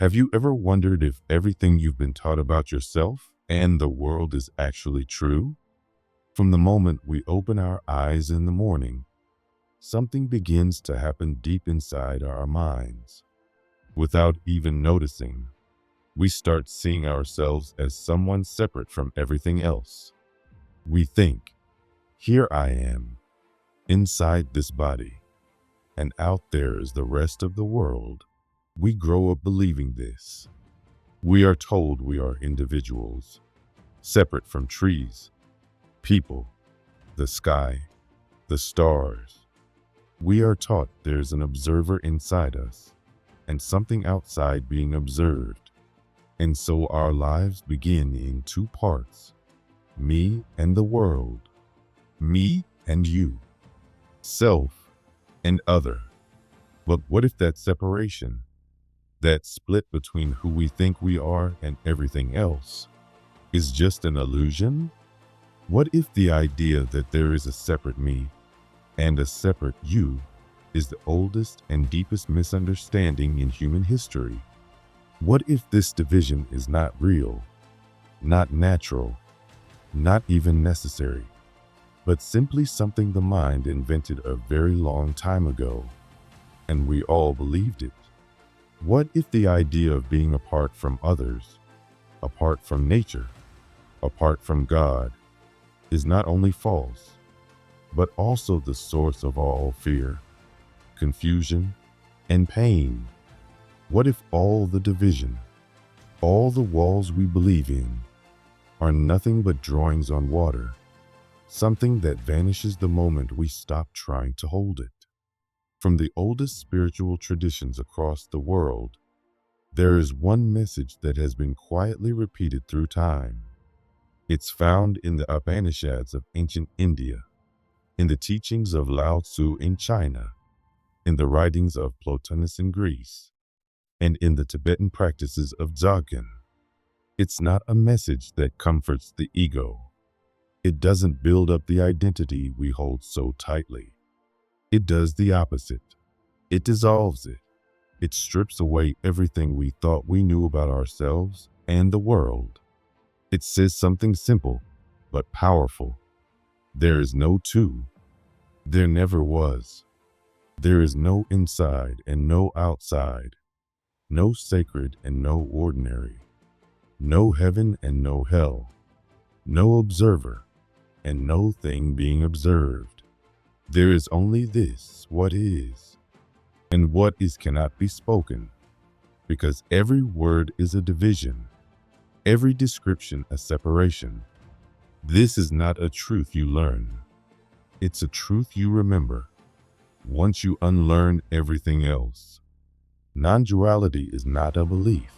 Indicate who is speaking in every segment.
Speaker 1: Have you ever wondered if everything you've been taught about yourself and the world is actually true? From the moment we open our eyes in the morning, something begins to happen deep inside our minds. Without even noticing, we start seeing ourselves as someone separate from everything else. We think, here I am, inside this body, and out there is the rest of the world. We grow up believing this. We are told we are individuals, separate from trees, people, the sky, the stars. We are taught there's an observer inside us and something outside being observed. And so our lives begin in two parts, me and the world, me and you, self and other. But what if that separation, that split between who we think we are and everything else, is just an illusion? What if the idea that there is a separate me and a separate you is the oldest and deepest misunderstanding in human history? What if this division is not real, not natural, not even necessary, but simply something the mind invented a very long time ago, and we all believed it? What if the idea of being apart from others, apart from nature, apart from God, is not only false, but also the source of all fear, confusion, and pain? What if all the division, all the walls we believe in, are nothing but drawings on water, something that vanishes the moment we stop trying to hold it? From the oldest spiritual traditions across the world, there is one message that has been quietly repeated through time. It's found in the Upanishads of ancient India, in the teachings of Lao Tzu in China, in the writings of Plotinus in Greece, and in the Tibetan practices of Dzogchen. It's not a message that comforts the ego. It doesn't build up the identity we hold so tightly. It does the opposite. It dissolves it. It strips away everything we thought we knew about ourselves and the world. It says something simple, but powerful. There is no two. There never was. There is no inside and no outside. No sacred and no ordinary. No heaven and no hell. No observer and no thing being observed. There is only this, what is. And what is cannot be spoken, because every word is a division, every description a separation. This is not a truth you learn. It's a truth you remember, once you unlearn everything else. Non-duality is not a belief,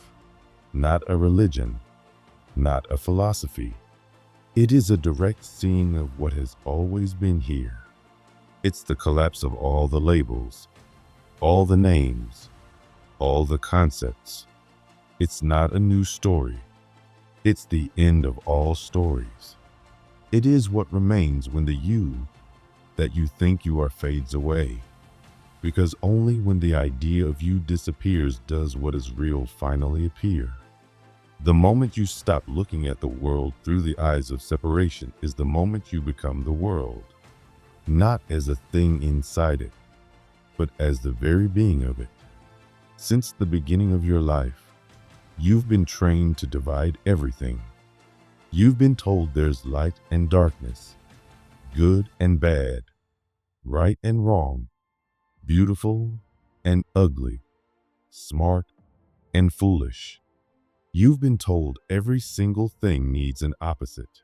Speaker 1: not a religion, not a philosophy. It is a direct seeing of what has always been here. It's the collapse of all the labels, all the names, all the concepts. It's not a new story. It's the end of all stories. It is what remains when the you that you think you are fades away. Because only when the idea of you disappears does what is real finally appear. The moment you stop looking at the world through the eyes of separation is the moment you become the world, not as a thing inside it, but as the very being of it. Since the beginning of your life, you've been trained to divide everything. You've been told there's light and darkness, good and bad, right and wrong, beautiful and ugly, smart and foolish. You've been told every single thing needs an opposite.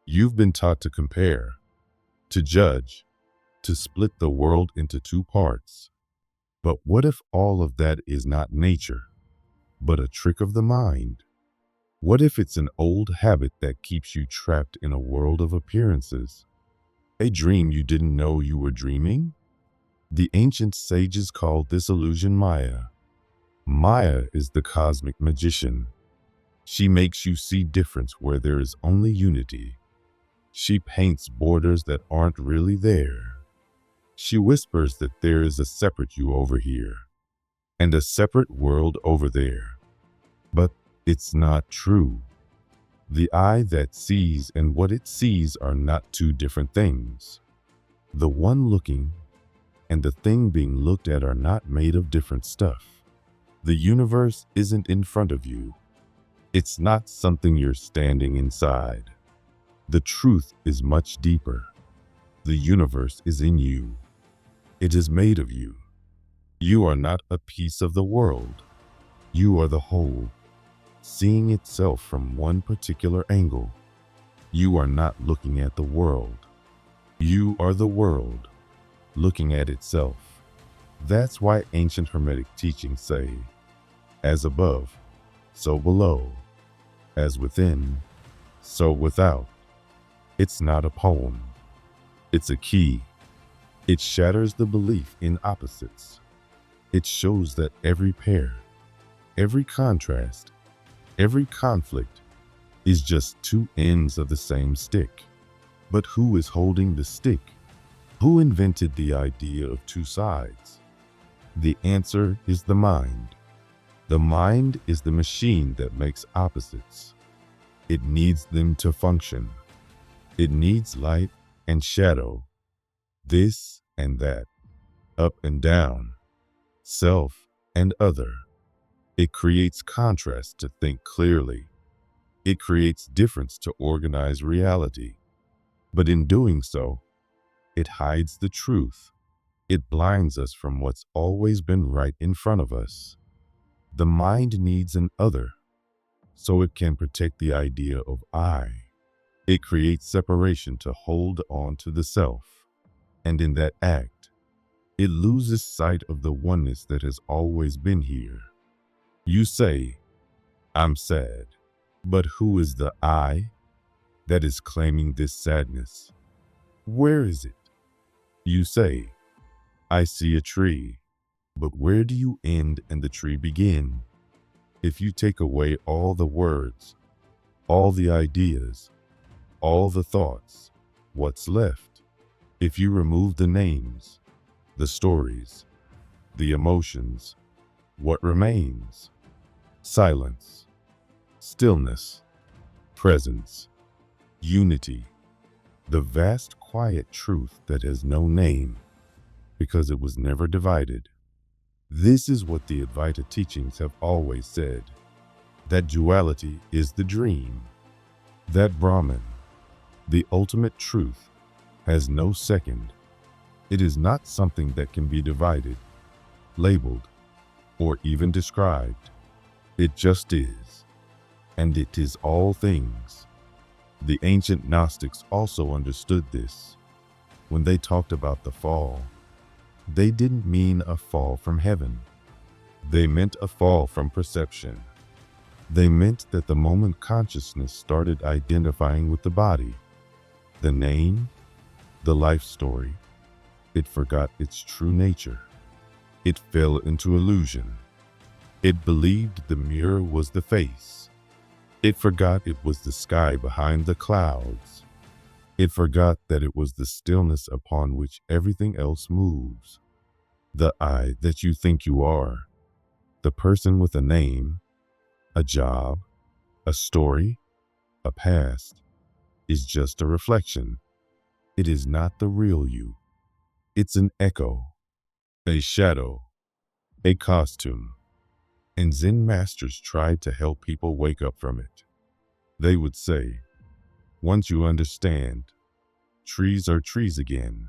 Speaker 1: You've been taught to compare, to judge, to split the world into two parts. But what if all of that is not nature, but a trick of the mind? What if it's an old habit that keeps you trapped in a world of appearances? A dream you didn't know you were dreaming? The ancient sages called this illusion Maya. Maya is the cosmic magician. She makes you see difference where there is only unity. She paints borders that aren't really there. She whispers that there is a separate you over here and a separate world over there. But it's not true. The eye that sees and what it sees are not two different things. The one looking and the thing being looked at are not made of different stuff. The universe isn't in front of you. It's not something you're standing inside. The truth is much deeper. The universe is in you. It is made of you. You are not a piece of the world. You are the whole, seeing itself from one particular angle. You are not looking at the world. You are the world, looking at itself. That's why ancient Hermetic teachings say, as above, so below, as within, so without. It's not a poem. It's a key. It shatters the belief in opposites. It shows that every pair, every contrast, every conflict is just two ends of the same stick. But who is holding the stick? Who invented the idea of two sides? The answer is the mind. The mind is the machine that makes opposites. It needs them to function. It needs light and shadow, this and that, up and down, self and other. It creates contrast to think clearly. It creates difference to organize reality. But in doing so, it hides the truth. It blinds us from what's always been right in front of us. The mind needs an other, so it can protect the idea of I. It creates separation to hold on to the self. And in that act, it loses sight of the oneness that has always been here. You say, I'm sad, but who is the I that is claiming this sadness? Where is it? You say, I see a tree, but where do you end and the tree begin? If you take away all the words, all the ideas, all the thoughts, what's left? If you remove the names, the stories, the emotions, what remains? Silence, stillness, presence, unity, the vast quiet truth that has no name because it was never divided. This is what the Advaita teachings have always said, that duality is the dream, that Brahman, the ultimate truth, has no second. It is not something that can be divided, labeled, or even described. It just is, and it is all things. The ancient Gnostics also understood this. When they talked about the fall, they didn't mean a fall from heaven. They meant a fall from perception. They meant that the moment consciousness started identifying with the body, the name, the life story, it forgot its true nature. It fell into illusion. It believed the mirror was the face. It forgot it was the sky behind the clouds. It forgot that it was the stillness upon which everything else moves. The I that you think you are, the person with a name, a job, a story, a past, is just a reflection. It is not the real you. It's an echo, a shadow, a costume. And Zen masters tried to help people wake up from it. They would say, once you understand, trees are trees again,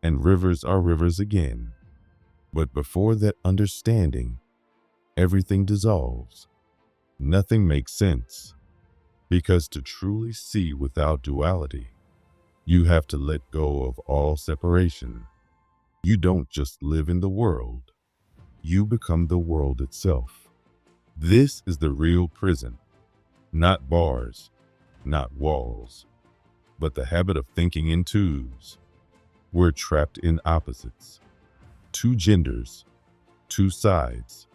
Speaker 1: and rivers are rivers again. But before that understanding, everything dissolves. Nothing makes sense. Because to truly see without duality, you have to let go of all separation. You don't just live in the world. You become the world itself. This is the real prison. Not bars, not walls, but the habit of thinking in twos. We're trapped in opposites. Two genders, two sides,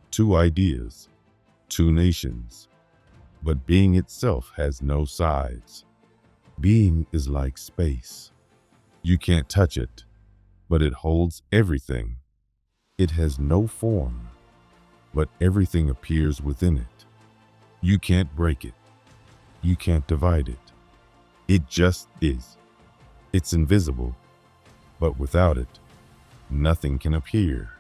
Speaker 1: two ideas, two nations. But being itself has no sides. Being is like space. You can't touch it, but it holds everything. It has no form. but everything appears within it. You can't break it. You can't divide it. It just is. It's invisible, but without it, nothing can appear.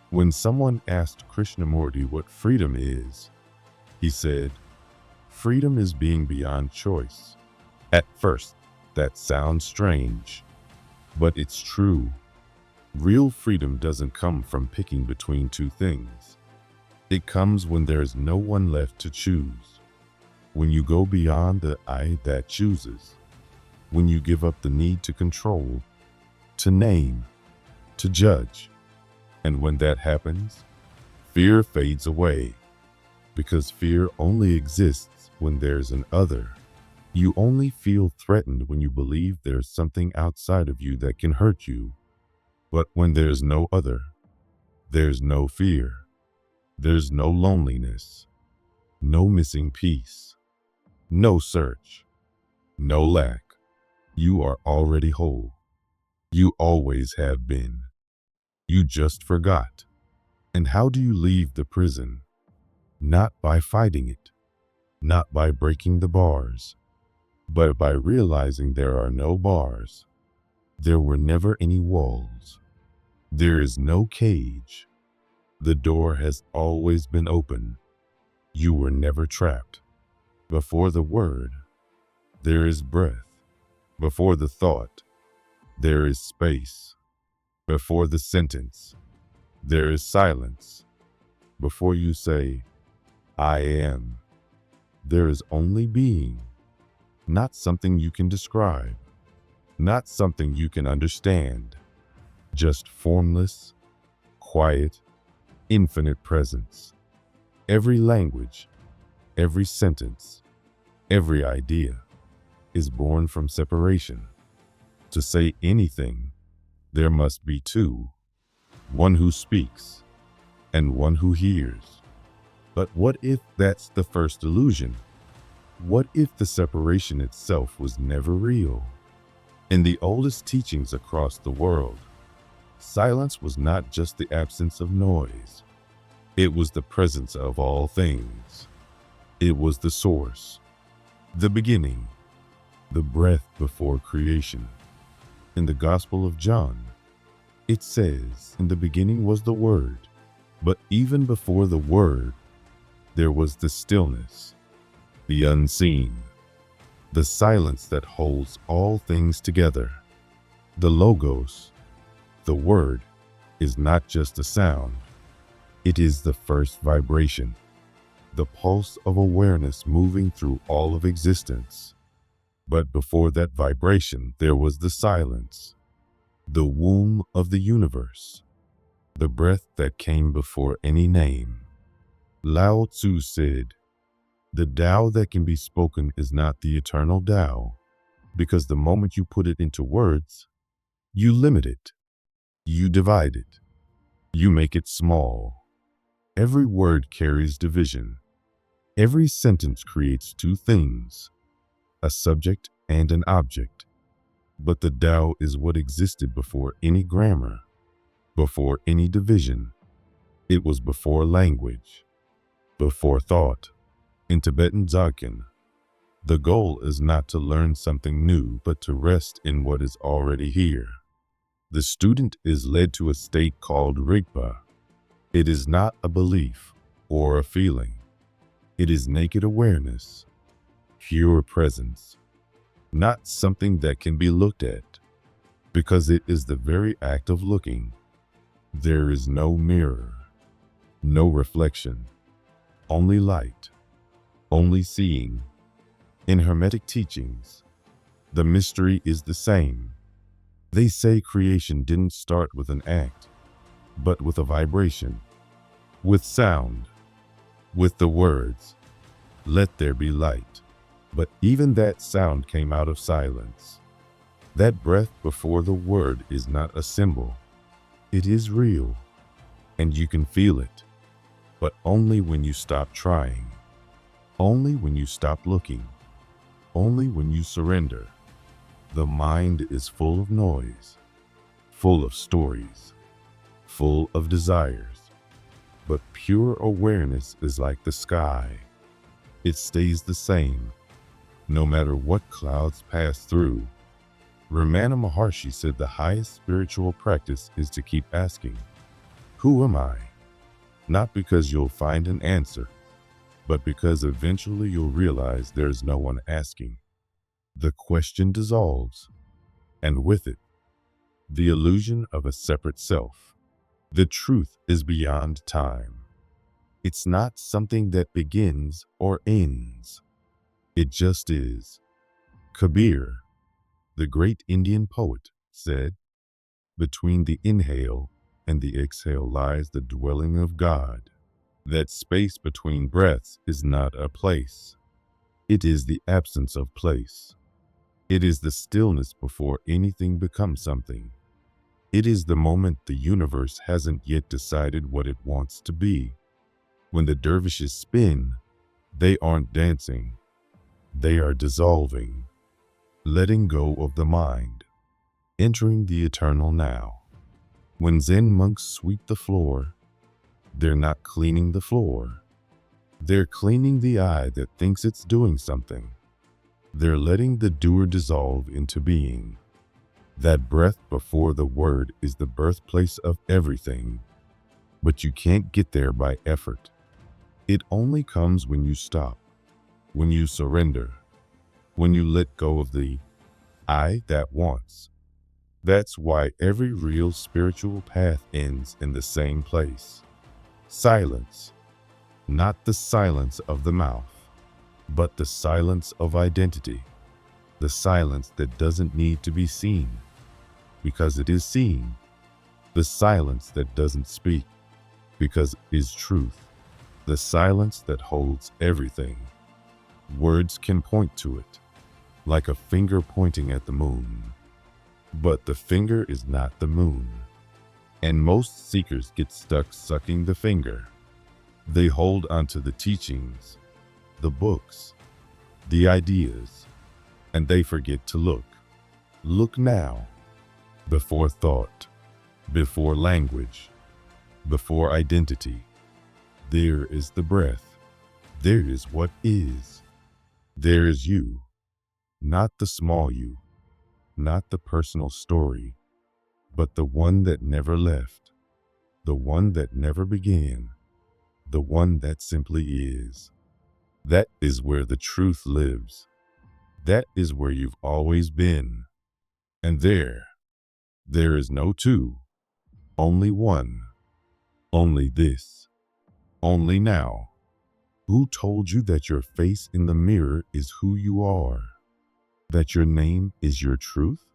Speaker 1: When someone asked Krishnamurti what freedom is, he said, "Freedom is being beyond choice." At first, that sounds strange, but it's true. Real freedom doesn't come from picking between two things. It comes when there's no one left to choose. When you go beyond the I that chooses. When you give up the need to control, to name, to judge. And when that happens, fear fades away. Because fear only exists when there's an other. You only feel threatened when you believe there's something outside of you that can hurt you. But when there's no other, there's no fear. There's no loneliness, no missing piece, no search, no lack. You are already whole. You always have been. You just forgot. And how do you leave the prison? Not by fighting it, not by breaking the bars, but by realizing there are no bars. There were never any walls. There is no cage. The door has always been open. You were never trapped. Before the word, there is breath. Before the thought, there is space. Before the sentence, there is silence. Before you say, "I am," there is only being. Not something you can describe. Not something you can understand. Just formless, quiet, infinite presence. Every language, every sentence, every idea is born from separation. To say anything, there must be two, one who speaks and one who hears. But what if that's the first illusion? What if the separation itself was never real? In the oldest teachings across the world, silence was not just the absence of noise. It was the presence of all things. It was the source, the beginning, the breath before creation. In the Gospel of John, it says, "In the beginning was the Word," but even before the Word, there was the stillness, the unseen, the silence that holds all things together. The Logos, the Word, is not just a sound. It is the first vibration, the pulse of awareness moving through all of existence. But before that vibration, there was the silence, the womb of the universe, the breath that came before any name. Lao Tzu said, "The Tao that can be spoken is not the eternal Tao, because the moment you put it into words, you limit it, you divide it, you make it small. Every word carries division. Every sentence creates two things, a subject and an object. But the Tao is what existed before any grammar, before any division. It was before language, before thought." In Tibetan Dzogchen, the goal is not to learn something new, but to rest in what is already here. The student is led to a state called Rigpa. It is not a belief or a feeling. It is naked awareness, pure presence, not something that can be looked at, because it is the very act of looking. There is no mirror, no reflection, only light, only seeing. In Hermetic teachings, the mystery is the same. They say creation didn't start with an act, but with a vibration, with sound, with the words, "Let there be light." But even that sound came out of silence. That breath before the word is not a symbol. It is real, and you can feel it, but only when you stop trying, only when you stop looking, only when you surrender. The mind is full of noise, full of stories, full of desires. But pure awareness is like the sky. It stays the same, no matter what clouds pass through. Ramana Maharshi said the highest spiritual practice is to keep asking, "Who am I?" Not because you'll find an answer, but because eventually you'll realize there's no one asking. The question dissolves, and with it, the illusion of a separate self. The truth is beyond time. It's not something that begins or ends. It just is. Kabir, the great Indian poet, said, "Between the inhale and the exhale lies the dwelling of God." That space between breaths is not a place. It is the absence of place. It is the stillness before anything becomes something. It is the moment the universe hasn't yet decided what it wants to be. When the dervishes spin, they aren't dancing. They are dissolving, letting go of the mind, entering the eternal now. When Zen monks sweep the floor, they're not cleaning the floor. They're cleaning the eye that thinks it's doing something. They're letting the doer dissolve into being. That breath before the word is the birthplace of everything. But you can't get there by effort. It only comes when you stop, when you surrender, when you let go of the I that wants. That's why every real spiritual path ends in the same place. Silence. Not the silence of the mouth, but the silence of identity. The silence that doesn't need to be seen, because it is seen. The silence that doesn't speak, because it is truth. The silence that holds everything. Words can point to it, like a finger pointing at the moon. But the finger is not the moon. And most seekers get stuck sucking the finger. They hold onto the teachings, the books, the ideas, and they forget to look. Look now, before thought, before language, before identity. There is the breath. There is what is. There is you, not the small you, not the personal story, but the one that never left, the one that never began, the one that simply is. That is where the truth lives. That is where you've always been. And there is no two, only one, only this, only now. Who told you that your face in the mirror is who you are? That your name is your truth?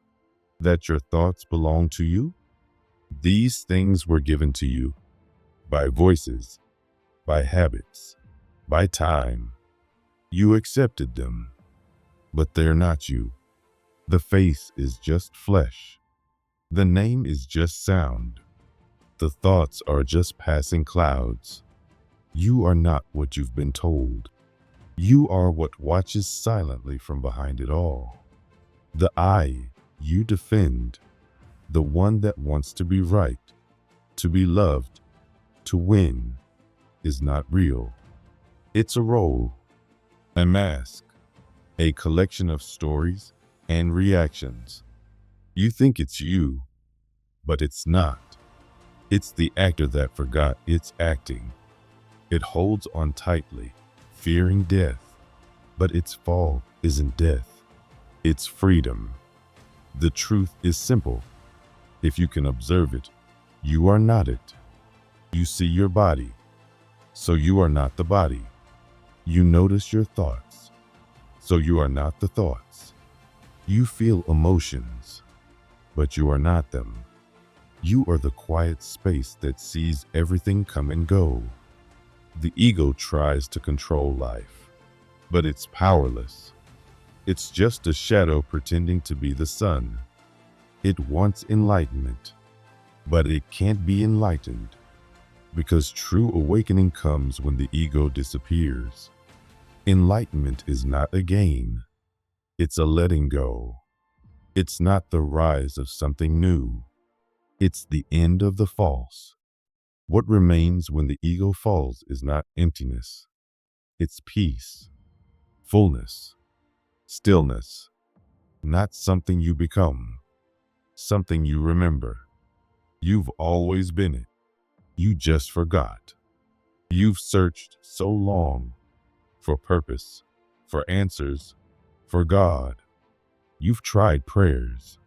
Speaker 1: That your thoughts belong to you? These things were given to you by voices, by habits, by time. You accepted them, but they're not you. The face is just flesh. The name is just sound. The thoughts are just passing clouds. You are not what you've been told. You are what watches silently from behind it all. The I you defend, the one that wants to be right, to be loved, to win, is not real. It's a role, a mask, a collection of stories and reactions. You think it's you, but it's not. It's the actor that forgot it's acting. It holds on tightly, fearing death, but its fall isn't death. It's freedom. The truth is simple. If you can observe it, you are not it. You see your body, so you are not the body. You notice your thoughts, so you are not the thoughts. You feel emotions, but you are not them. You are the quiet space that sees everything come and go. The ego tries to control life, but it's powerless. It's just a shadow pretending to be the sun. It wants enlightenment, but it can't be enlightened, because true awakening comes when the ego disappears. Enlightenment is not a gain. It's a letting go. It's not the rise of something new. It's the end of the false. What remains when the ego falls is not emptiness. It's peace, fullness, stillness. Not something you become, something you remember. You've always been it. You just forgot. You've searched so long for purpose, for answers, for God. You've tried prayers,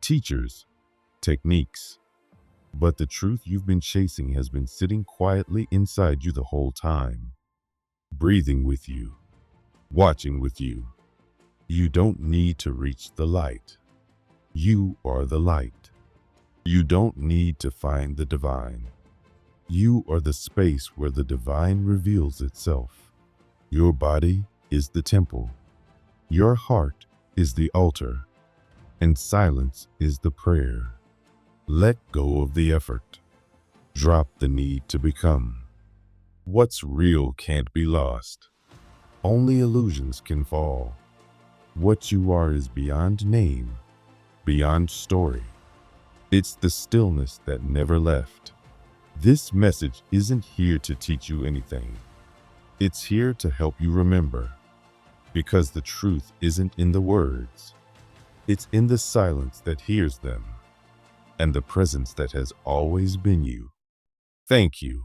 Speaker 1: teachers, techniques, but the truth you've been chasing has been sitting quietly inside you the whole time, breathing with you, watching with you. You don't need to reach the light. You are the light. You don't need to find the divine. You are the space where the divine reveals itself. Your body is the temple. Your heart is the altar. And silence is the prayer. Let go of the effort. Drop the need to become. What's real can't be lost. Only illusions can fall. What you are is beyond name, beyond story. It's the stillness that never left. This message isn't here to teach you anything. It's here to help you remember. Because the truth isn't in the words. It's in the silence that hears them. And the presence that has always been you. Thank you.